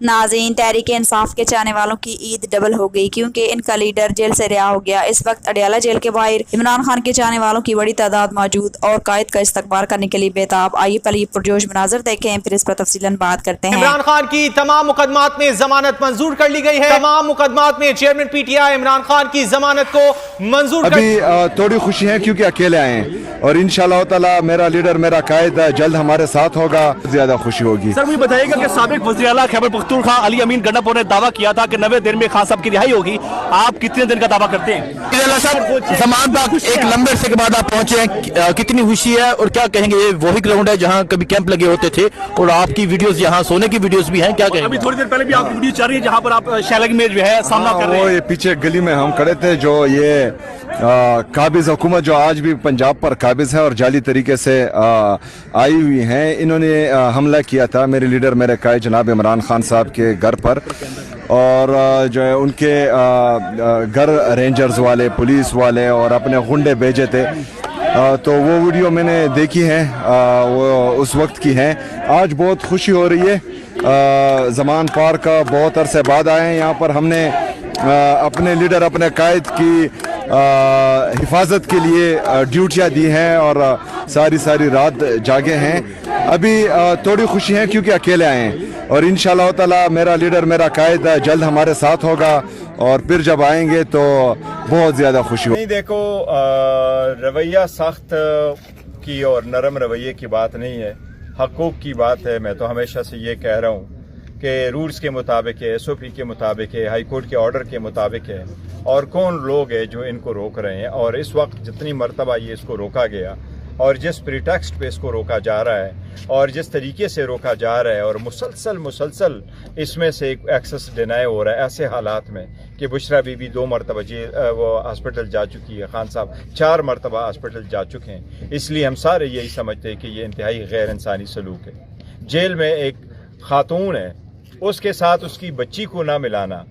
नाज़रीन, तहरीक इंसाफ के चाहने वालों की ईद डबल हो गई क्योंकि इनका लीडर जेल से रिहा हो गया। इस वक्त अडयाला जेल के बाहर इमरान खान के चाहने वालों की बड़ी तादाद मौजूद और कायद का इस्तकबाल करने के लिए बेताब। आइए पहले ये पुरजोश मनाजर देखें, फिर इस पर तफसीलन बात करते हैं। इमरान खान की तमाम मुकदमात में जमानत मंजूर कर ली गई है। तमाम मुकदमात में चेयरमैन पीटीआई इमरान खान की जमानत को मंजूर अभी थोड़ी खुशी है क्योंकि अकेले आए हैं और इंशाअल्लाह ताला मेरा लीडर मेरा कायद जल्द हमारे साथ होगा, ज्यादा खुशी होगी। सर मुझे बताइएगा कि साबिक वज़ीर आला खैबर पख्तूनख्वा अली अमीन गंडापुर ने दावा किया था कि 90 दिन में खान साहब की रिहाई होगी। आप कितने दिन का दावा करते हैं? जमान बाग एक लंबे अरसे के बाद आप पहुंचे हैं, कितनी खुशी है और क्या कहेंगे? ये वही ग्राउंड है जहां कभी कैंप लगे होते थे और आपकी वीडियोस यहाँ सोने की वीडियोस भी हैं, क्या कहेंगे? अभी थोड़ी देर पहले भी आपकी वीडियो चल रही है जहाँ पर आप शैलग में जो है सामना कर रहे हैं। ये पीछे गली में हम खड़े थे, जो ये काबिज हुकूमत जो आज भी पंजाब पर काबिज है और जाली तरीके से आई हुई हैं, इन्होंने हमला किया था मेरे लीडर मेरे कायद जनाब इमरान खान साहब के घर पर और जो है उनके घर रेंजर्स वाले पुलिस वाले और अपने गुंडे भेजे थे। तो वो वीडियो मैंने देखी है, वो उस वक्त की है। आज बहुत खुशी हो रही है, ज़मान पार का बहुत अरसे बाद आए हैं यहाँ पर। हमने अपने लीडर अपने कायद की हिफाजत के लिए ड्यूटियाँ दी हैं और सारी रात जागे हैं। अभी थोड़ी खुशी है क्योंकि अकेले आए हैं और इंशाअल्लाह ताला मेरा लीडर मेरा कायद जल्द हमारे साथ होगा और फिर जब आएंगे तो बहुत ज़्यादा खुशी होगी। नहीं, देखो रवैया सख्त की और नरम रवैये की बात नहीं है, हकूक़ की बात है। मैं तो हमेशा से ये कह रहा हूँ कि रूल्स के मुताबिक है, SOP के मुताबिक है, हाई कोर्ट के ऑर्डर के मुताबिक है और कौन लोग हैं जो इनको रोक रहे हैं। और इस वक्त जितनी मरतबा ये इसको रोका गया और जिस प्रीटेक्स्ट पे इसको रोका जा रहा है और जिस तरीके से रोका जा रहा है और मुसलसल इसमें से एक एक्सेस डिनाई हो रहा है, ऐसे हालात में कि बुशरा बीबी 2 मरतबा वो हॉस्पिटल जा चुकी है, खान साहब 4 मरतबा हॉस्पिटल जा चुके हैं। इसलिए हम सारे यही समझते हैं कि ये इंतहाई गैर इंसानी सलूक है। जेल में एक खातून है, उसके साथ उसकी बच्ची को ना मिलाना,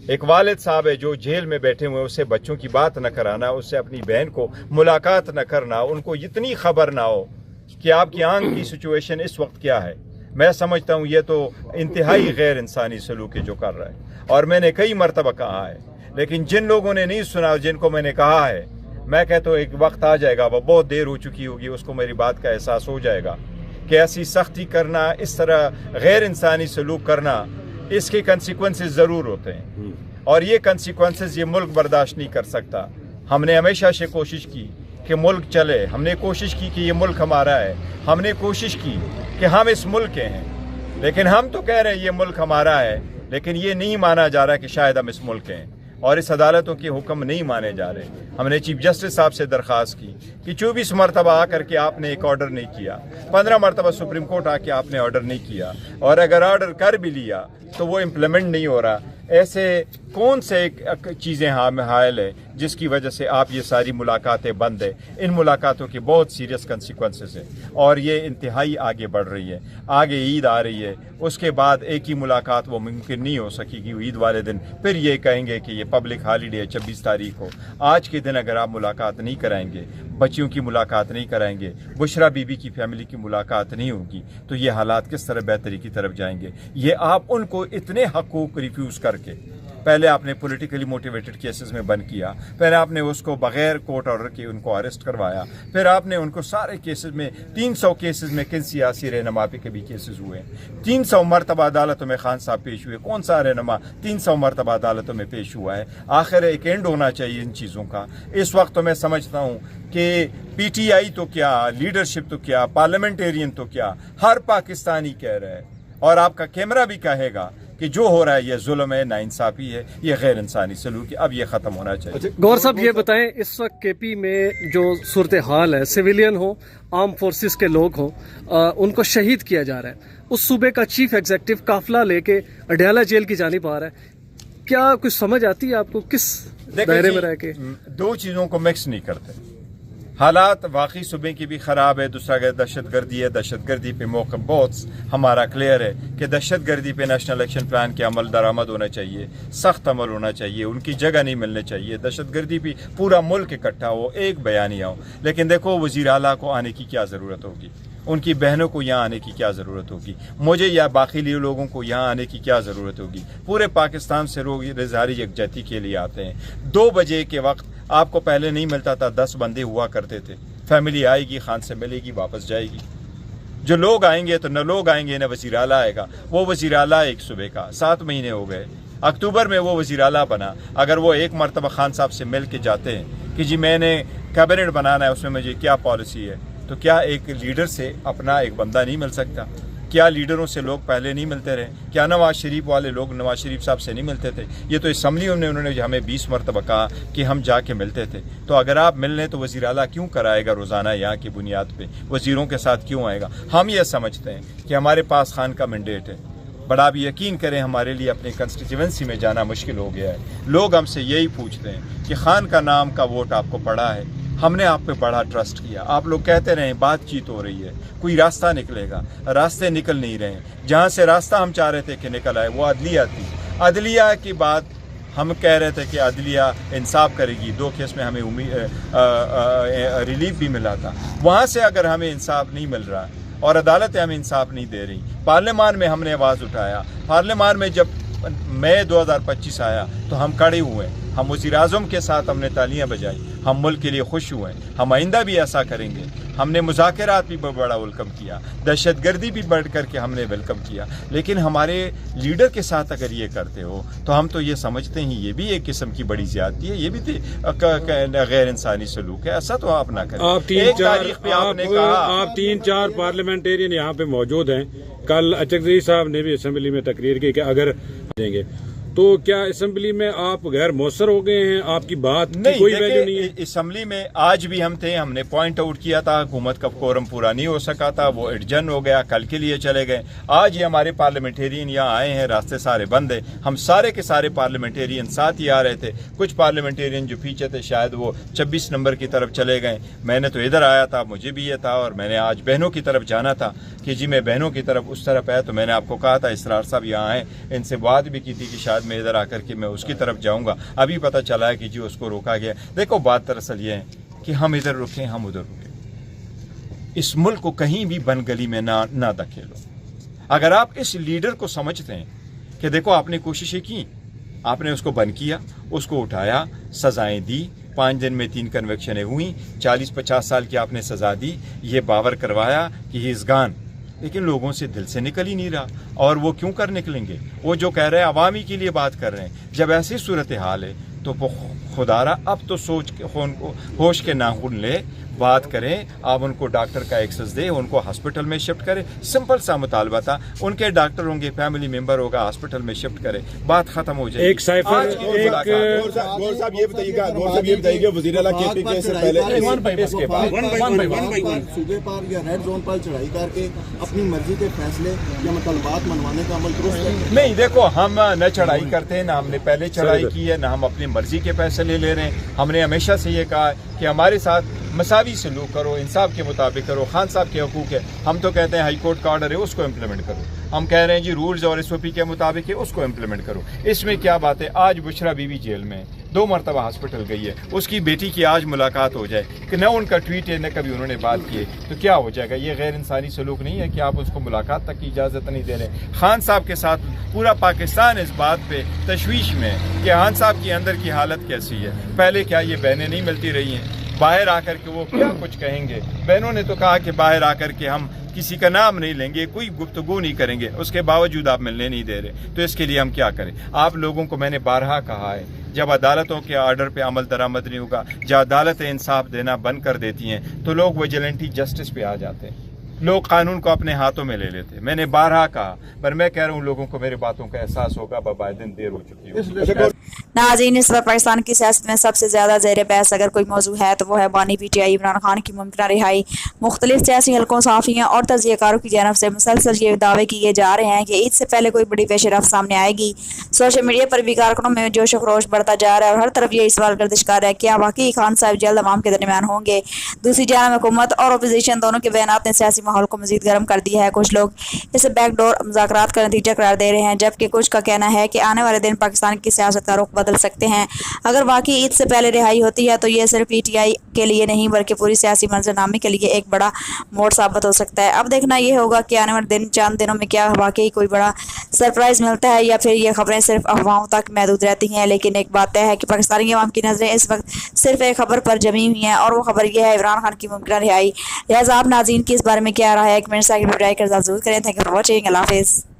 एक वालिद साहब है जो जेल में बैठे हुए, उससे बच्चों की बात न कराना, उससे अपनी बहन को मुलाकात न करना, उनको इतनी खबर ना हो कि आपकी आंख की सिचुएशन इस वक्त क्या है। मैं समझता हूँ ये तो इंतहाई गैर इंसानी सलूक जो कर रहा है और मैंने कई मरतबा कहा है। लेकिन जिन लोगों ने नहीं सुना, जिनको मैंने कहा है, मैं कहता हूँ एक वक्त आ जाएगा, वह बहुत देर हो चुकी होगी, उसको मेरी बात का एहसास हो जाएगा कि ऐसी सख्ती करना, इस तरह गैर इंसानी सलूक करना, इसके कंसिक्वेंसेस ज़रूर होते हैं और ये कंसिक्वेंसेस ये मुल्क बर्दाश्त नहीं कर सकता। हमने हमेशा से कोशिश की कि मुल्क चले, हमने कोशिश की कि ये मुल्क हमारा है, हमने कोशिश की कि हम इस मुल्क के हैं, लेकिन हम तो कह रहे हैं ये मुल्क हमारा है, लेकिन ये नहीं माना जा रहा कि शायद हम इस मुल्क के हैं और इस अदालतों के हुक्म नहीं माने जा रहे। हमने चीफ जस्टिस साहब से दरख्वास्त की कि 24 मरतबा आकर के आपने एक ऑर्डर नहीं किया, 15 मरतबा सुप्रीम कोर्ट आके आपने ऑर्डर नहीं किया और अगर ऑर्डर कर भी लिया तो वो इम्प्लीमेंट नहीं हो रहा। ऐसे कौन से चीज़ें हायल है जिसकी वजह से आप ये सारी मुलाकातें बंद है? इन मुलाकातों के बहुत सीरियस कंसिक्वेंसेस हैं और ये इंतहाई आगे बढ़ रही है। आगे ईद आ रही है, उसके बाद एक ही मुलाकात वो मुमकिन नहीं हो सकेगी ईद वाले दिन। फिर ये कहेंगे कि ये पब्लिक हॉलीडे है 26 तारीख को। आज के दिन अगर आप मुलाकात नहीं कराएंगे, बच्चियों की मुलाकात नहीं कराएंगे, बुशरा बीबी की फैमिली की मुलाकात नहीं होगी, तो ये हालात किस तरह बेहतरी की तरफ जाएंगे? ये आप उनको इतने हकूक़ रिफ्यूज़ करके, पहले आपने पॉलिटिकली मोटिवेटेड केसेस में बंद किया, फिर आपने उसको बगैर कोर्ट ऑर्डर के उनको अरेस्ट करवाया, फिर आपने उनको सारे केसेस में 300 केसेस में किन सियासी रहनुमा पे के भी केसेस हुए, 300 मरतबा अदालतों में खान साहब पेश हुए। कौन सा रहनुमा 300 मरतबा अदालतों में पेश हुआ है? आखिर एक एंड होना चाहिए इन चीज़ों का। इस वक्त तो मैं समझता हूँ कि PTI तो क्या, लीडरशिप तो क्या, पार्लियामेंटेरियन तो क्या, हर पाकिस्तानी कह रहा है और आपका कैमरा भी कहेगा कि जो हो रहा है ये जुल्म है, नाइंसाफी है, ये गैर इंसानी सलूक है, अब ये ख़त्म होना चाहिए। गौर साहब ये बताएं, इस वक्त KP में जो सूरत हाल है, सिविलियन हो, आर्म फोर्सेस के लोग हों, उनको शहीद किया जा रहा है, उस सूबे का चीफ एग्जीक्यूटिव काफिला लेके अडयाला जेल की जानिब आ रहा है, क्या कुछ समझ आती है आपको किस दायरे में रह के? 2 चीज़ों को मिक्स नहीं करते। हालात वाकई सूबे की भी ख़राब है, दूसरा दहशत गर्दी है। दहशत गर्दी पे मौक़िफ़ बहुत हमारा क्लियर है कि दहशत गर्दी पे नेशनल एक्शन प्लान के अमल दरामद होना चाहिए, सख्त अमल होना चाहिए, उनकी जगह नहीं मिलनी चाहिए। दहशत गर्दी पे पूरा मुल्क इकट्ठा हो, एक बयानिया हो। लेकिन देखो वज़ीर आला को आने की क्या ज़रूरत होगी? ان کی بہنوں کو یہاں آنے کی کیا ضرورت ہوگی, مجھے یا باقی لوگوں کو یہاں آنے کی کیا ضرورت ہوگی. پورے پاکستان سے لوگ اظہار یکجہتی کے لیے آتے ہیں. 2 بجے کے وقت آپ کو پہلے نہیں ملتا تھا, 10 بندے ہوا کرتے تھے. فیملی آئے گی, خان سے ملے گی, واپس جائے گی. جو لوگ آئیں گے تو نہ لوگ آئیں گے نہ وزیر اعلیٰ آئے گا. وہ وزیر اعلیٰ ایک صوبے کا 7 مہینے ہو گئے, اکتوبر میں وہ وزیر اعلیٰ بنا. اگر وہ ایک مرتبہ خان صاحب سے مل کے جاتے ہیں کہ جی میں نے کیبنٹ بنانا ہے, اس میں مجھے کیا پالیسی ہے, تو کیا ایک لیڈر سے اپنا ایک بندہ نہیں مل سکتا؟ کیا لیڈروں سے لوگ پہلے نہیں ملتے رہے؟ کیا نواز شریف والے لوگ نواز شریف صاحب سے نہیں ملتے تھے؟ یہ تو اسمبلی میں انہوں نے ہمیں 20 مرتبہ کہا کہ ہم جا کے ملتے تھے. تو اگر آپ مل لیں تو وزیر اعلیٰ کیوں کرائے گا روزانہ یہاں کی بنیاد پہ؟ وزیروں کے ساتھ کیوں آئے گا؟ ہم یہ سمجھتے ہیں کہ ہمارے پاس خان کا مینڈیٹ ہے. بڑا بھی یقین کریں ہمارے لیے اپنی کنسٹیٹیوینسی میں جانا مشکل ہو گیا ہے. لوگ ہم سے یہی پوچھتے ہیں کہ خان کا نام کا ووٹ آپ کو پڑا ہے, ہم نے آپ پہ بڑا ٹرسٹ کیا. آپ لوگ کہتے رہے بات چیت ہو رہی ہے, کوئی راستہ نکلے گا, راستے نکل نہیں رہے. جہاں سے راستہ ہم چاہ رہے تھے کہ نکل آئے وہ عدلیہ تھی. عدلیہ کی بات ہم کہہ رہے تھے کہ عدلیہ انصاف کرے گی. 2 کیس میں ہمیں ریلیف بھی ملا تھا. وہاں سے اگر ہمیں انصاف نہیں مل رہا اور عدالتیں ہمیں انصاف نہیں دے رہی, پارلیمان میں ہم نے آواز اٹھایا. پارلیمان میں جب مئی 2025 آیا تو ہم کھڑے ہوئے, ہم وزیر اعظم کے ساتھ ہم نے تالیاں بجائی, ہم ملک کے لیے خوش ہوئے. ہم آئندہ بھی ایسا کریں گے. ہم نے مذاکرات بھی بڑا ویلکم کیا, دہشت گردی بھی بڑھ کر کے ہم نے ویلکم کیا. لیکن ہمارے لیڈر کے ساتھ اگر یہ کرتے ہو تو ہم تو یہ سمجھتے ہیں یہ بھی ایک قسم کی بڑی زیادتی ہے, یہ بھی غیر انسانی سلوک ہے. ایسا تو آپ نہ کریں. ایک تاریخ پہ آپ نے کہا آپ 3-4 پارلیمنٹیرین یہاں پہ موجود ہیں. کل اچکزئی صاحب نے بھی اسمبلی میں تقریر کی کہ اگر دیں گے تو کیا اسمبلی میں آپ غیر مؤثر ہو گئے ہیں؟ آپ کی بات کی کوئی ویلیو نہیں ہے؟ اسمبلی میں آج بھی ہم تھے, ہم نے پوائنٹ آؤٹ کیا تھا حکومت کا کورم پورا نہیں ہو سکا تھا, وہ ایڈجن ہو گیا, کل کے لیے چلے گئے. آج یہ ہمارے پارلیمنٹیرین یہاں آئے ہیں, راستے سارے بند ہیں. ہم سارے کے سارے پارلیمنٹیرین ساتھ ہی آ رہے تھے. کچھ پارلیمنٹیرین جو پیچھے تھے شاید وہ 26 نمبر کی طرف چلے گئے. میں نے تو ادھر آیا تھا, مجھے بھی یہ تھا, اور میں نے آج بہنوں کی طرف جانا تھا کہ جی میں بہنوں کی طرف اس طرف آیا. تو میں نے آپ کو کہا تھا اسرار صاحب یہاں آئے, ان سے بات بھی کی تھی کہ شاید میں ادھر آ کر کے میں اس کی طرف جاؤں گا. ابھی پتہ چلا ہے کہ جی اس کو روکا گیا. دیکھو بات دراصل یہ ہے کہ ہم ادھر رکیں ہم ادھر رکیں, اس ملک کو کہیں بھی بن گلی میں نہ دھکیلو. اگر آپ اس لیڈر کو سمجھتے ہیں کہ دیکھو آپ نے کوششیں کی, آپ نے اس کو بند کیا, اس کو اٹھایا, سزائیں دی, 5 دن میں 3 کنوکشنیں ہوئیں, 40-50 سال کی آپ نے سزا دی, یہ باور کروایا کہ ہی از گان. لیکن لوگوں سے دل سے نکل ہی نہیں رہا. اور وہ کیوں کر نکلیں گے؟ وہ جو کہہ رہے ہیں عوامی کے لیے بات کر رہے ہیں. جب ایسی صورتحال ہے تو خدا را اب تو سوچ کے ہوش کے ناخن لے, بات کریں. آپ ان کو ڈاکٹر کا ایکسس دیں, ان کو ہاسپٹل میں شفٹ کریں. سمپل سا مطالبہ تھا. ان کے ڈاکٹر ہوں گے, فیملی ممبر ہوگا, ہاسپٹل میں شفٹ کریں, بات ختم ہو جائے. ایک سائفر گور صاحب یہ بتائیے گا وزیر اعلیٰ کے پی کے سے پہلے اس کے بعد صوبے پر یا ریڈ زون پر چڑھائی کر کے اپنی مرضی کے فیصلے یا مطالبات منوانے کا عمل درست ہے؟ نہیں, دیکھو ہم نہ چڑھائی کرتے ہیں, نہ ہم نے پہلے چڑھائی کی ہے, نہ ہم اپنی مرضی کے فیصلے لے رہے ہیں. ہم نے ہمیشہ سے یہ کہا کہ ہمارے ساتھ مساوی سلوک کرو, انصاف کے مطابق کرو. خان صاحب کے حقوق ہے, ہم تو کہتے ہیں ہائی کورٹ کا آرڈر ہے اس کو امپلیمنٹ کرو. ہم کہہ رہے ہیں جی رولز اور ایس او پی کے مطابق ہے اس کو امپلیمنٹ کرو. اس میں کیا بات ہے؟ آج بشرا بی بی جیل میں 2 مرتبہ ہاسپٹل گئی ہے, اس کی بیٹی کی آج ملاقات ہو جائے کہ نہ ان کا ٹویٹ ہے نہ کبھی انہوں نے بات کی ہے, تو کیا ہو جائے گا؟ یہ غیر انسانی سلوک نہیں ہے کہ آپ اس کو ملاقات تک کی اجازت نہیں دے رہے. خان صاحب کے ساتھ پورا پاکستان اس بات پہ تشویش میں کہ خان صاحب کی اندر کی حالت کیسی ہے. پہلے کیا یہ بہنیں نہیں ملتی رہی ہیں؟ باہر آ کر کے وہ کیا کچھ کہیں گے؟ بہنوں نے تو کہا کہ باہر آ کر کے ہم کسی کا نام نہیں لیں گے, کوئی گفتگو نہیں کریں گے. اس کے باوجود آپ ملنے نہیں دے رہے, تو اس کے لیے ہم کیا کریں؟ آپ لوگوں کو میں نے بارہا کہا ہے, جب عدالتوں کے آرڈر پہ عمل درآمد نہیں ہوگا, جب عدالتیں انصاف دینا بند کر دیتی ہیں تو لوگ ویجیلنٹی جسٹس پہ آ جاتے ہیں, لوگ قانون کو اپنے ہاتھوں میں لے لیتے. میں نے بارہا کہا, پر میں کہہ رہا ہوں لوگوں کو میری باتوں کا احساس ہوگا, بائدن دیر ہو چکی ہے. ناظرین, اس وقت پاکستان کی سیاست میں سب سے زیادہ زیر بحث اگر کوئی موضوع ہے تو وہ ہے بانی P T I Imran Khan کی ممکنہ رہائی. مختلف سیاسی حلقوں, صحافیوں اور تجزیہ کاروں کی جانب سے مسلسل یہ دعوے کیے جا رہے ہیں کہ عید سے پہلے کوئی بڑی پیش رفت سامنے آئے گی. سوشل میڈیا پر بھی کارکنوں میں جوش و خروش بڑھتا جا رہا ہے اور ہر طرف یہ سوال گردش کر رہا ہے کیا واقعی خان صاحب جلد عوام کے درمیان ہوں گے. دوسری جانب حکومت اور اپوزیشن دونوں کے بیانات نے سیاسی माहौल को मजीद गर्म कर दिया है। कुछ लोग इसे बैकडोर मुज़ाकरात का नतीजा करार दे रहे हैं, जबकि कुछ का कहना है कि आने वाले दिन पाकिस्तान की सियासत का रुख बदल सकते हैं। अगर वाकई ईद से पहले रिहाई होती है तो ये सिर्फ PTI के लिए नहीं बल्कि पूरी सियासी मंजरनामे के लिए एक बड़ा मोड़ साबित हो सकता है। अब देखना ये होगा कि आने वाले चंद दिनों में क्या वाकई कोई बड़ा सरप्राइज़ मिलता है या फिर ये खबरें सिर्फ अफवाहों तक महदूद रहती हैं। लेकिन एक बात तय है कि पाकिस्तानी अवाम की नज़रें इस वक्त सिर्फ एक खबर पर जमी हुई हैं, और वो खबर यह है इमरान खान की मुमकिन रिहाई। लिहाजा आप नाज़रीन की इस बारे में क्या राय है, कमेंट सेक्शन में राय कर जरूर करें। Thank you for watching. अल्लाह हाफिज़।